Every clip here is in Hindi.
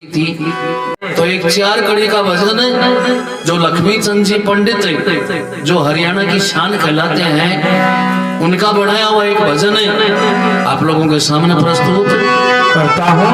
थी। तो एक 4 कड़ी का भजन है जो लक्ष्मी चंद जी पंडित जो हरियाणा की शान कहलाते हैं, उनका बनाया हुआ एक भजन है, आप लोगों के सामने प्रस्तुत करता हूँ।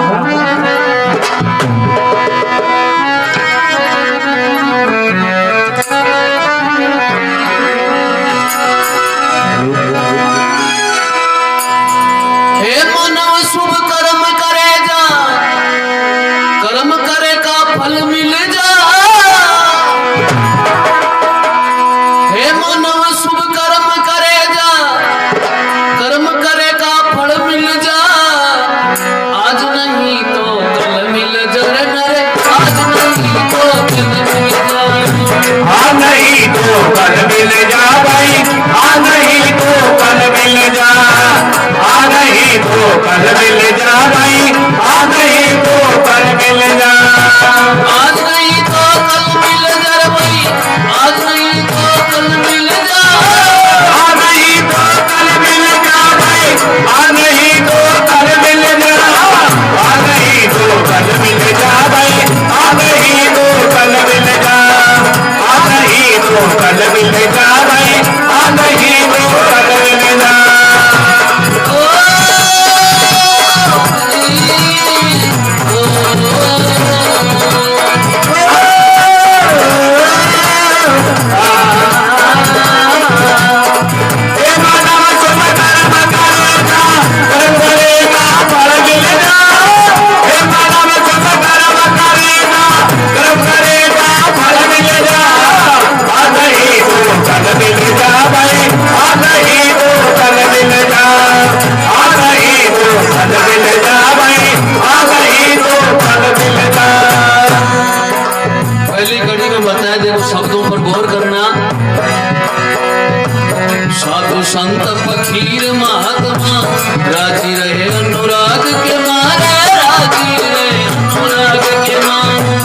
संत फकीर महात्मा राजी रहे अनुराग के मारे, राजी रहे अनुराग के मारे।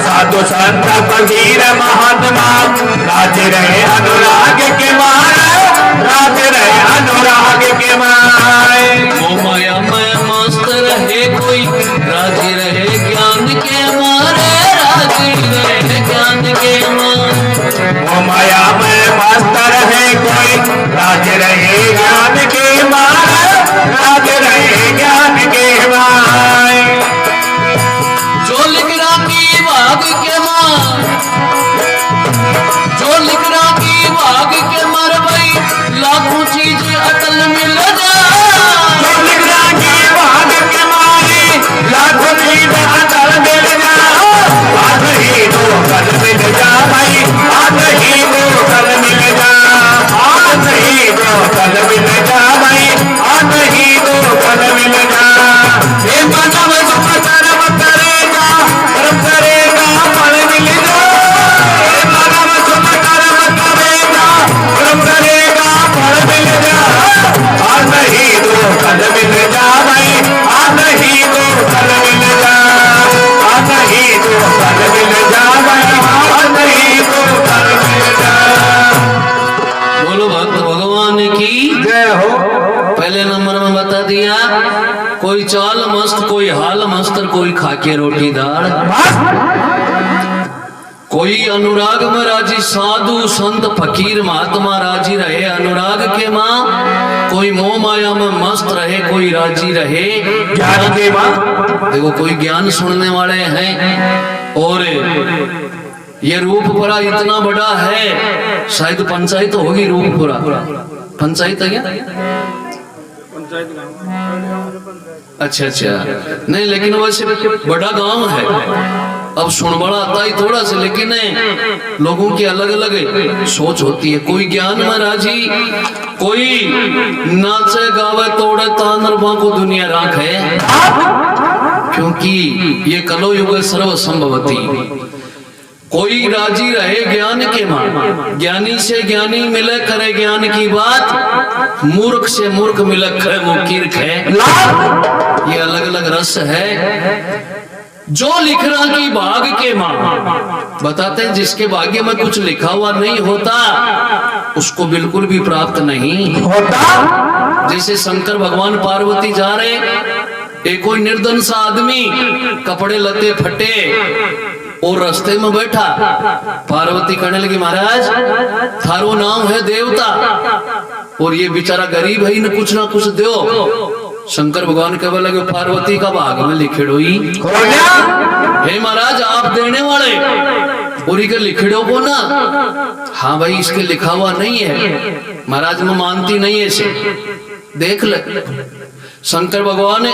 साधु संत फकीर महात्मा राजी रहे अनुराग के मारे, राजी रहे अनुराग के मारे। ओ माया में मस्त रहे कोई, राजी रहे ज्ञान के मारे, राजी रहे ज्ञान के मारे। ओ माया में मस्त रहे कोई, राज रहे ज्ञान के मारे, राज रहे ज्ञान के मारे। जो लिख राखी भाग के मार, जो लिख राखी भाग के मर भाई, लाखों चीज अटल मिल जा। जो लिख राखी भाग के मारे, लाखों चीज अटल मिल जा। आज ही तो कल मिल जा भाई, आज ही तो कल मिल जा, आज ही तो कल मिल जा भाई, आज ही तो कल मिल जा। ये मानव सुख कर्म करेगा, कर्म करेगा फल मिल जा। ये मानव सुख कर्म करेगा, कर्म करेगा फल मिल जा। आज ही तो कल मिल जा भाई, आज ही तो कल मिल जा, आज ही तो कल मिल जा भाई, आज ही तो कल मिल जा। बोलो भक्त भगवान की जय हो। पहले नंबर में बता दिया, कोई चाल मस्त, कोई हाल मस्त, कोई खाके रोटी दाल, कोई अनुराग में राजी, साधु संत फकीर महात्मा राजी रहे अनुराग के माँ। कोई मोह माया में मस्त रहे, कोई राजी रहे ज्ञान के माँ। देखो कोई ज्ञान सुनने वाले हैं, और ये रूपपुरा इतना बड़ा है, शायद पंचायत होगी रूपपुरा, पंचायत है क्या? अच्छा अच्छा, नहीं लेकिन वैसे बड़ा गांव है। अब सुनबड़ा आता ही थोड़ा सा, लेकिन लोगों की अलग अलग सोच होती है। कोई ज्ञान में राजी, कोई नाचे गावे तोड़े तानरबा को दुनिया राख है, क्योंकि ये कलो युग सर्व संभवती। कोई राजी रहे ज्ञान के मां, ज्ञानी से ज्ञानी मिले करे ज्ञान की बात, मूर्ख से मूर्ख मिले करे मुकीर्ख है। ये अलग अलग रस है। जो लिख रहा की भाग के मां, बताते हैं जिसके भाग्य में कुछ लिखा हुआ नहीं होता उसको बिल्कुल भी प्राप्त नहीं होता। जैसे शंकर भगवान पार्वती जा रहे एक कोई निर्धन सा आदमी, कपड़े लते फटे और रास्ते में बैठा। पार्वती कहने लगी, महाराज थारो नाम है देवता और ये बेचारा गरीब है, न कुछ दो। शंकर भगवान कहने लगे, पार्वती का भाग में लिखेड़ो ही। हे महाराज आप देने वाले और ये लिखेड़ो को ना। हाँ भाई इसके लिखा हुआ नहीं है। महाराज मैं मानती नहीं है इसे, देख ले। शंकर भगवान ने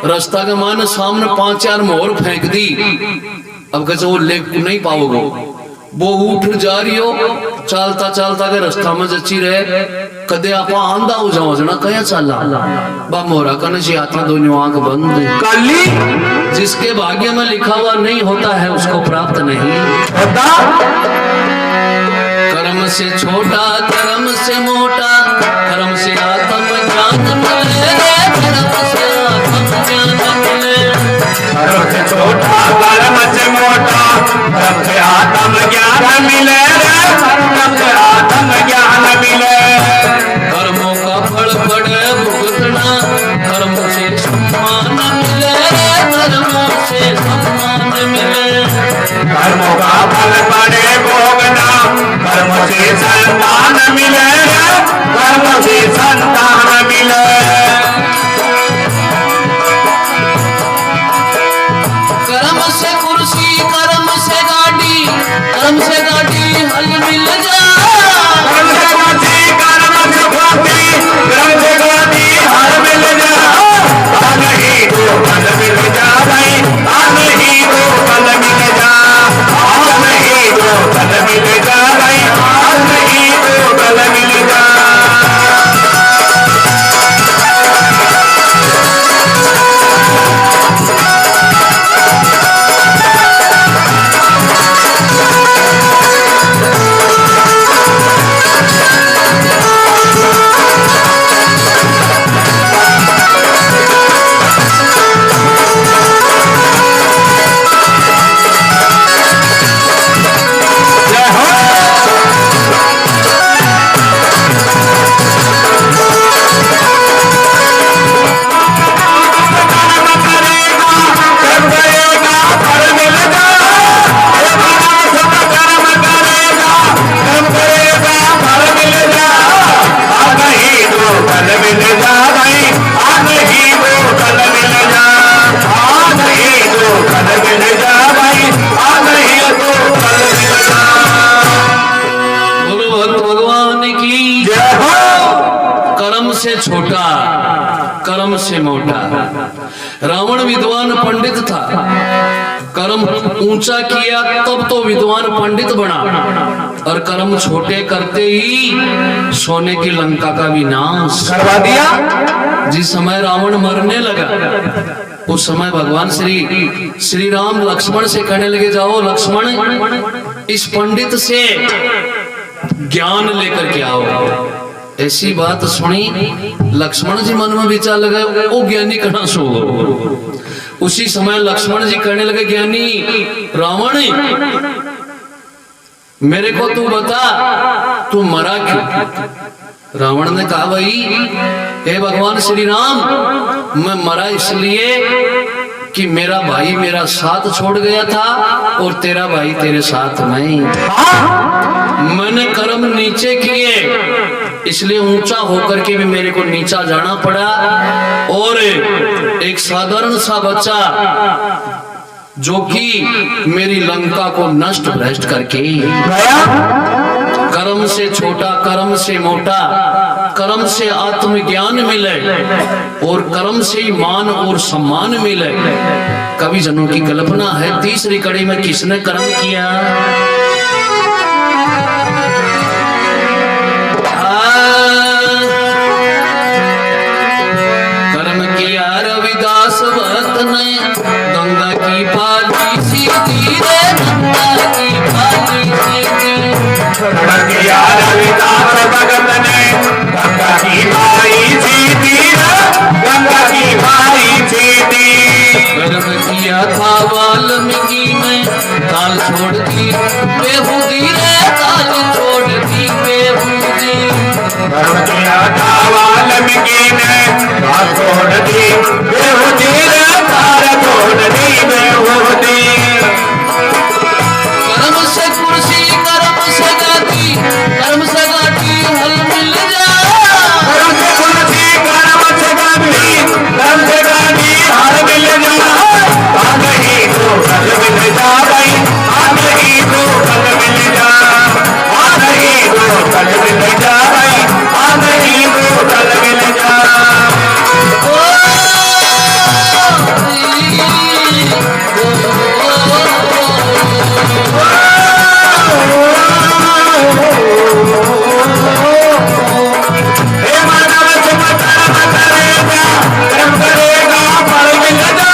रास्ता के मान सामने 5-4 मोहर फेंक दी। अब कैसे वो ले नहीं पाओगे, वो उठ जा रही हो चालता चालता के रास्ता में जची रहे। कदे आप आंधा हो जाओ जना कया चाला बा मोरा कने से हाथ में दोनों आंख बंद काली। जिसके भाग्य में लिखा हुआ नहीं होता है उसको प्राप्त नहीं होता। कर्म से छोटा कर्म से मोटा, कर्म से आत्म ज्ञान मिले, कर्म से आत्म ज्ञान मिले। कर्म से छोटा कर्म से मोटा, कर्म से आत्म ज्ञान मिले, कर्म से आत्म ज्ञान मिले। कर्मों का फल पड़े भुगतना, कर्म से सम्मान मिले, कर्मों से सम्मान मिले। कर्मों का फल पड़े भोगना, कर्म से संतान मिले, कर्म से संतान मिले। कर्म से कुर्सी, कर्म से गाड़ी, कर्म से गाड़ी हल मिल जा। कर्म से कुर्सी, कर्म से गाड़ी, कर्म से गाड़ी हल मिल जा। आज ही तो कल मिल जा भाई, आज ही तो कल मिल जा, आज ही तो कल मिल जा भाई, आज ही तो कल मिल जा। छोटा कर्म से मोटा। रावण विद्वान पंडित था, कर्म ऊंचा किया तब तो विद्वान पंडित बना, और कर्म छोटे करते ही सोने की लंका का विनाश करवा दिया। जिस समय रावण मरने लगा उस समय भगवान श्री राम लक्ष्मण से कहने लगे, जाओ लक्ष्मण इस पंडित से ज्ञान लेकर के आओ। ऐसी बात सुनी लक्ष्मण जी मन में विचार लगा, वो ज्ञानी कहां सो। उसी समय लक्ष्मण जी कहने लगे, ज्ञानी रावण मेरे को तू बता तू मरा क्यों। रावण ने कहा, भाई हे भगवान श्री राम, मैं मरा इसलिए कि मेरा भाई मेरा साथ छोड़ गया था और तेरा भाई तेरे साथ नहीं। मैंने कर्म नीचे किए इसलिए ऊंचा होकर के भी मेरे को नीचा जाना पड़ा, और एक साधारण सा बच्चा जो कि मेरी लंका को नष्ट भ्रष्ट करके गया। कर्म से छोटा कर्म से मोटा, कर्म से आत्मज्ञान मिले और कर्म से ही मान और सम्मान मिले। कवि जनों की कल्पना है, तीसरी कड़ी में किसने कर्म किया। कर्म किया रविदास भक्त ने, गंगा की पाली सीधी रे, गंगा की पाली सीधी। कर्म किया रविदास भक्त ने, गंगा की पाली सीधी रे, गंगा की पाली सीधी। कर्म किया था वाल्मीकि ने, ताल छोड़ दी बेहूदी रे, ताल छोड़ दी बेहूदी। कर्म किया था वाल्मीकि कीने तार तोड़ दी बेहुदी रे तार तोड़ दी बेहुदी कर्म से कुर्सी कर्म से गाती हल मिल जा कर्म से कुर्सी कर्म से गाती हार मिल जा आज ही तो कल मिल जा भाई आज ही तो कल मिल जा आज ही तो कल मिल जा भाई आज ही तो कल मिल जा हे मानव तुम कर्म करेगा फल मिल जा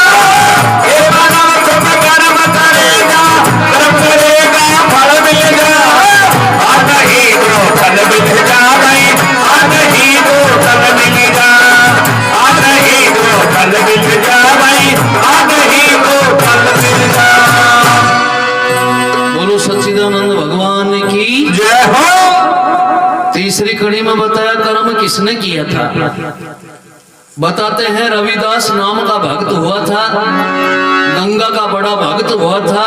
हे मानव तुम कर्म करेगा फल मिल जा आज ही तो कल मिल जा भाई आज ही तो कल मिल जा आज ही तो कल मिल जा भाई आज ही तो कल मिल जा बोलो सच्चिदानंद भगवान की जय हो तीसरी कड़ी में बताया कर्म किसने किया था। बताते हैं रविदास नाम का भक्त हुआ था, गंगा का बड़ा भक्त हुआ था,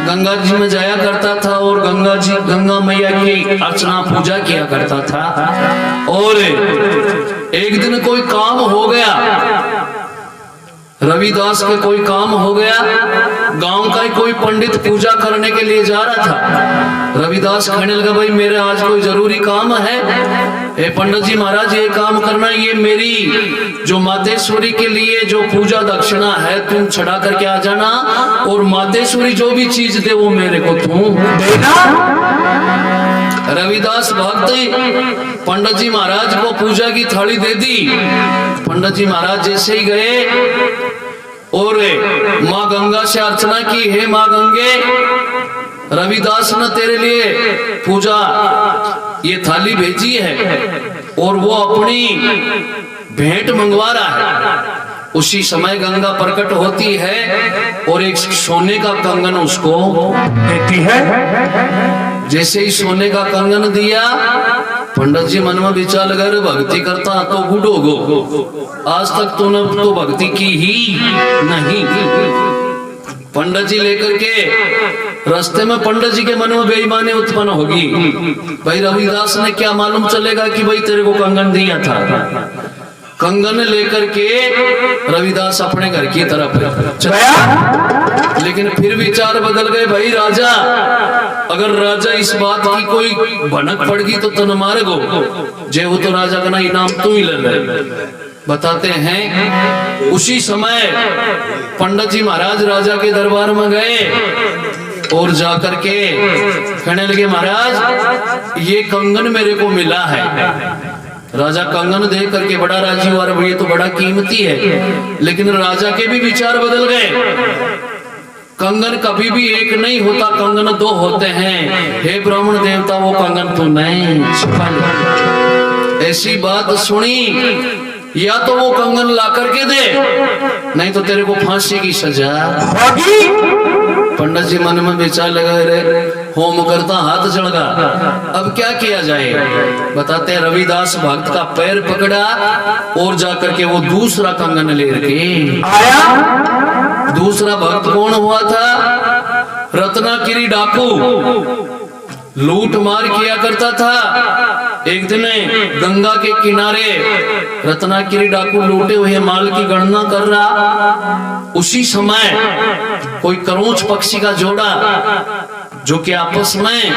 गंगा जी में जाया करता था और गंगा मैया की अर्चना पूजा किया करता था। और एक दिन कोई काम हो गया, रविदास के कोई काम हो गया, गांव का ही कोई पंडित पूजा करने के लिए जा रहा था। रविदास कहने लगा भाई मेरे आज कोई जरूरी काम है, ए पंडित जी महाराज ये काम करना, ये मेरी जो मातेश्वरी के लिए जो पूजा दक्षिणा है तुम चढ़ा करके आ जाना और मातेश्वरी जो भी चीज दे वो मेरे को तुम देना। रविदास भक्त पंडित जी महाराज को पूजा की थाली दे दी। पंडित जी महाराज जैसे ही गए और माँ गंगा से अर्चना की, हे माँ गंगे रविदास ने तेरे लिए पूजा ये थाली भेजी है और वो अपनी भेंट मंगवा रहा है। उसी समय गंगा प्रकट होती है और एक सोने का कंगन उसको देती है। जैसे ही सोने का कंगन दिया, पंडित जी मन में विचार लगा रे भक्ति करता तो बूढ़ोगो, आज तक तूने तो भक्ति की ही नहीं। पंडित जी लेकर के रास्ते में पंडित जी के मन में बेईमानी उत्पन्न होगी, भाई रविदास ने क्या मालूम चलेगा कि भाई तेरे को कंगन दिया था। कंगन लेकर के रविदास अपने घर की तरफ चला, लेकिन फिर विचार बदल गए, भाई राजा अगर राजा इस बात की कोई भनक पड़ गई तो तन मारेगो, जे वो तो राजा का ना इनाम तू ही ले ले। बताते हैं उसी समय पंडित जी महाराज राजा के दरबार में गए और जाकर के कहने लगे महाराज ये कंगन मेरे को मिला है। राजा कंगन देख करके बड़ा राजी हुआ, ये तो बड़ा कीमती है। लेकिन राजा के भी विचार बदल गए, कंगन कभी भी एक नहीं होता, कंगन दो होते हैं। हे ब्राह्मण देवता वो कंगन तो नहीं छिपा ले। ऐसी बात सुनी, या तो वो कंगन ला करके दे, नहीं तो तेरे को फांसी की सजा होगी। पंडित जी मन में विचार लगा रे, होम करता हाथ जल गया, अब क्या किया जाए। बताते हैं रविदास भक्त का पैर पकड़ा और जाकर के वो दूसरा कंगन लेके आया। दूसरा भक्त कौन हुआ था? रत्नागिरी डाकू, लूट मार किया करता था। एक दिन गंगा के किनारे रत्नागिरी डाकू लूटे हुए माल की गणना कर रहा। उसी समय कोई करोच पक्षी का जोड़ा जो कि आपस में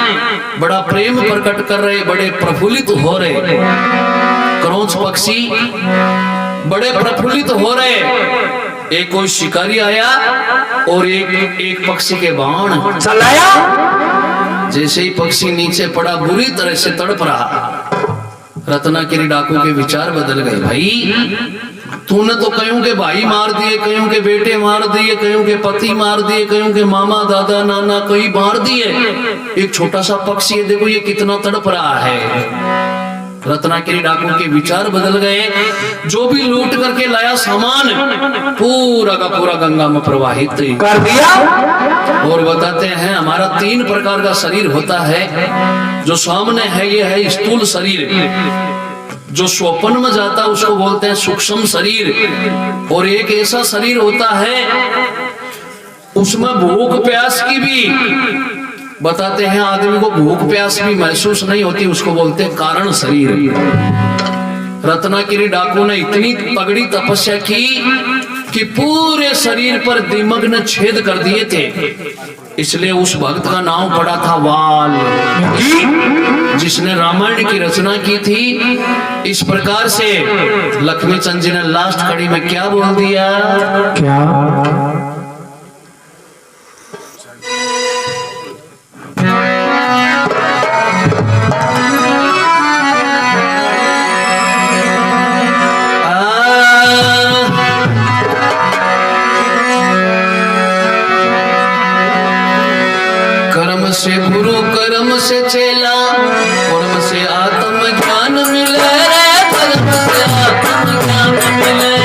बड़ा प्रेम प्रकट कर रहे, बड़े प्रफुल्लित हो रहे। करोच पक्षी बड़े प्रफुल्लित हो रहे। एक कोई शिकारी आया और एक पक्षी के बाण चलाया। जैसे ही पक्षी नीचे पड़ा बुरी तरह से तड़प रहा। रत्नागिरी डाकू के विचार बदल गए, भाई तूने तो कयूं के भाई मार दिए, कयूं के बेटे मार दिए, कयूं के पति मार दिए, कयूं के मामा दादा नाना कई मार दिए। एक छोटा सा पक्षी है, देखो ये कितना तड़प रहा है। रत्नागिरी डाकू के विचार बदल गए। जो भी लूट करके लाया सामान पूरा का पूरा गंगा में प्रवाहित कर दिया। और बताते हैं हमारा 3 प्रकार का शरीर होता है। जो सामने है ये है स्थूल शरीर, जो स्वप्न में जाता है उसको बोलते हैं सूक्ष्म शरीर। और एक ऐसा शरीर होता है उसमें भूख प्यास की भी, बताते हैं आदमी को भूख प्यास भी महसूस नहीं होती, उसको बोलते हैं कारण शरीर। रत्नागिरी डाकू ने इतनी तगड़ी तपस्या की कि पूरे शरीर पर दीमक ने छेद कर दिए थे, इसलिए उस भक्त का नाम पड़ा था वाल्मीकि, जिसने रामायण की रचना की थी। इस प्रकार से लक्ष्मीचंद जी ने लास्ट कड़ी में क्या बोल दिया, क्या से गुरु कर्म से चेला, कर्म से आत्म ज्ञान मिले, कर्म से आत्म ज्ञान मिले।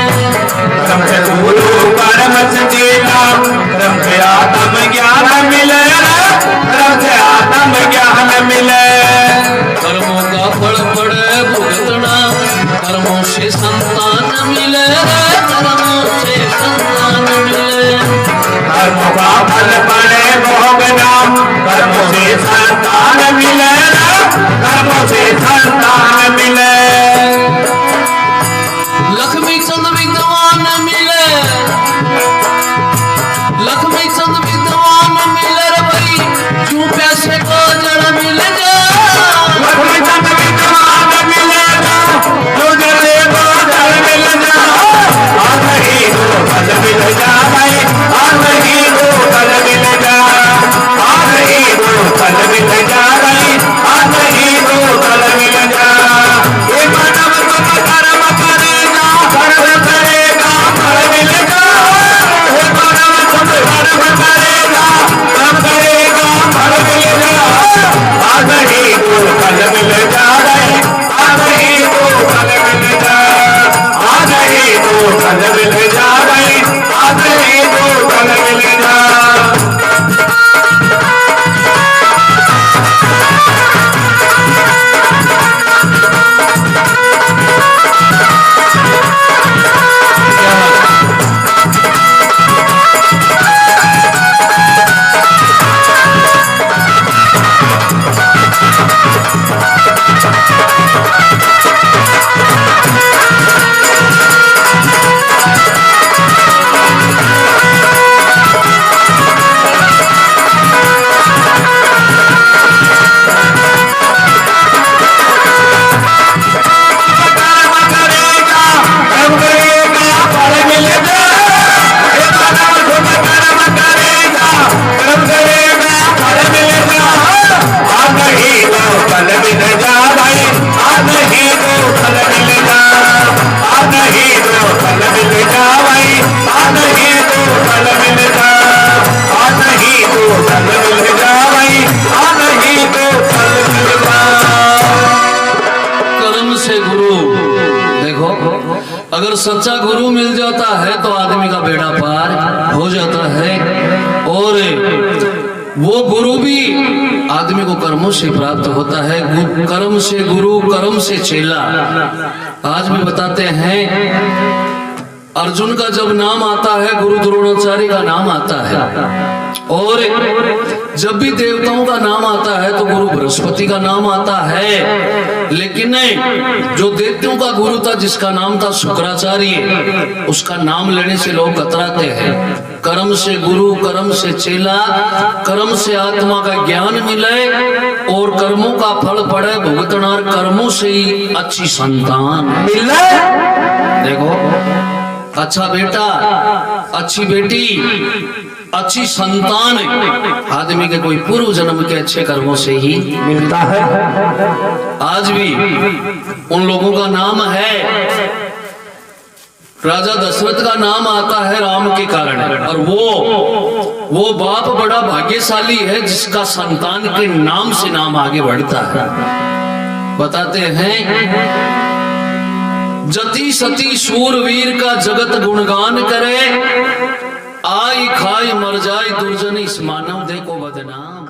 कर्म से गुरु कर्म से चेला, कर्म से आत्म ज्ञान मिले, कर्म से आत्म ज्ञान मिले। कर्मों का फल पड़े भुगतना, कर्मों से संतान मिले, कर्मों से संतान मिले। कर्मों का फल पड़े भोगना, कर्मों से संतान मिले, कर्मों से संतान मिले। लक्ष्मीचंद विद्वान मिले, लक्ष्मीचंद विद्वान मिले रे भाई, क्यों पैसे को जड़ मिल जा। लक्ष्मीचंद विद्वान मिले जो जड़े को जड़ मिल जा। आज ही तो कल मिल जा भाई, आज ही तो कल मिल जा, आज ही तो कल मिल जा भाई, आज ही तो कल मिल जा। ये मानव तुम कर्म करेगा, कर्म करेगा फल मिलेगा। ये मानव तुम कर्म करेगा, कर्म करेगा फल मिलेगा। आज ही तो कल मिल जा भाई, आज ही तो कल मिल जा, आज ही तो कल मिल जा भाई, आज ही तो कल मिल जा। अगर सच्चा गुरु मिल जाता है तो आदमी का बेड़ा पार हो जाता है। और वो गुरु भी आदमी को कर्मों से प्राप्त होता है। कर्म से गुरु, कर्म से चेला। आज भी बताते हैं अर्जुन का जब नाम आता है गुरु द्रोणाचार्य का नाम आता है, और जब भी देवताओं का नाम आता है तो गुरु बृहस्पति का नाम आता है। लेकिन नहीं, जो देवताओं का गुरु था जिसका नाम था शुक्राचार्य, उसका नाम लेने से लोग कतराते हैं। कर्म से गुरु, कर्म से चेला, कर्म से आत्मा का ज्ञान मिले और कर्मों का फल पड़े भुगतना, कर्मों से ही अच्छी संतान मिले। देखो, अच्छा बेटा, अच्छी बेटी, अच्छी संतान आदमी के कोई पूर्व जन्म के अच्छे कर्मों से ही मिलता है। आज भी उन लोगों का नाम है, राजा दशरथ का नाम आता है राम के कारण, और वो बाप बड़ा भाग्यशाली है जिसका संतान के नाम से नाम आगे बढ़ता है। बताते हैं जति सती सूरवीर का जगत गुणगान करे, आई खाई मर जाए दुर्जन इस मानव देह को बदनाम।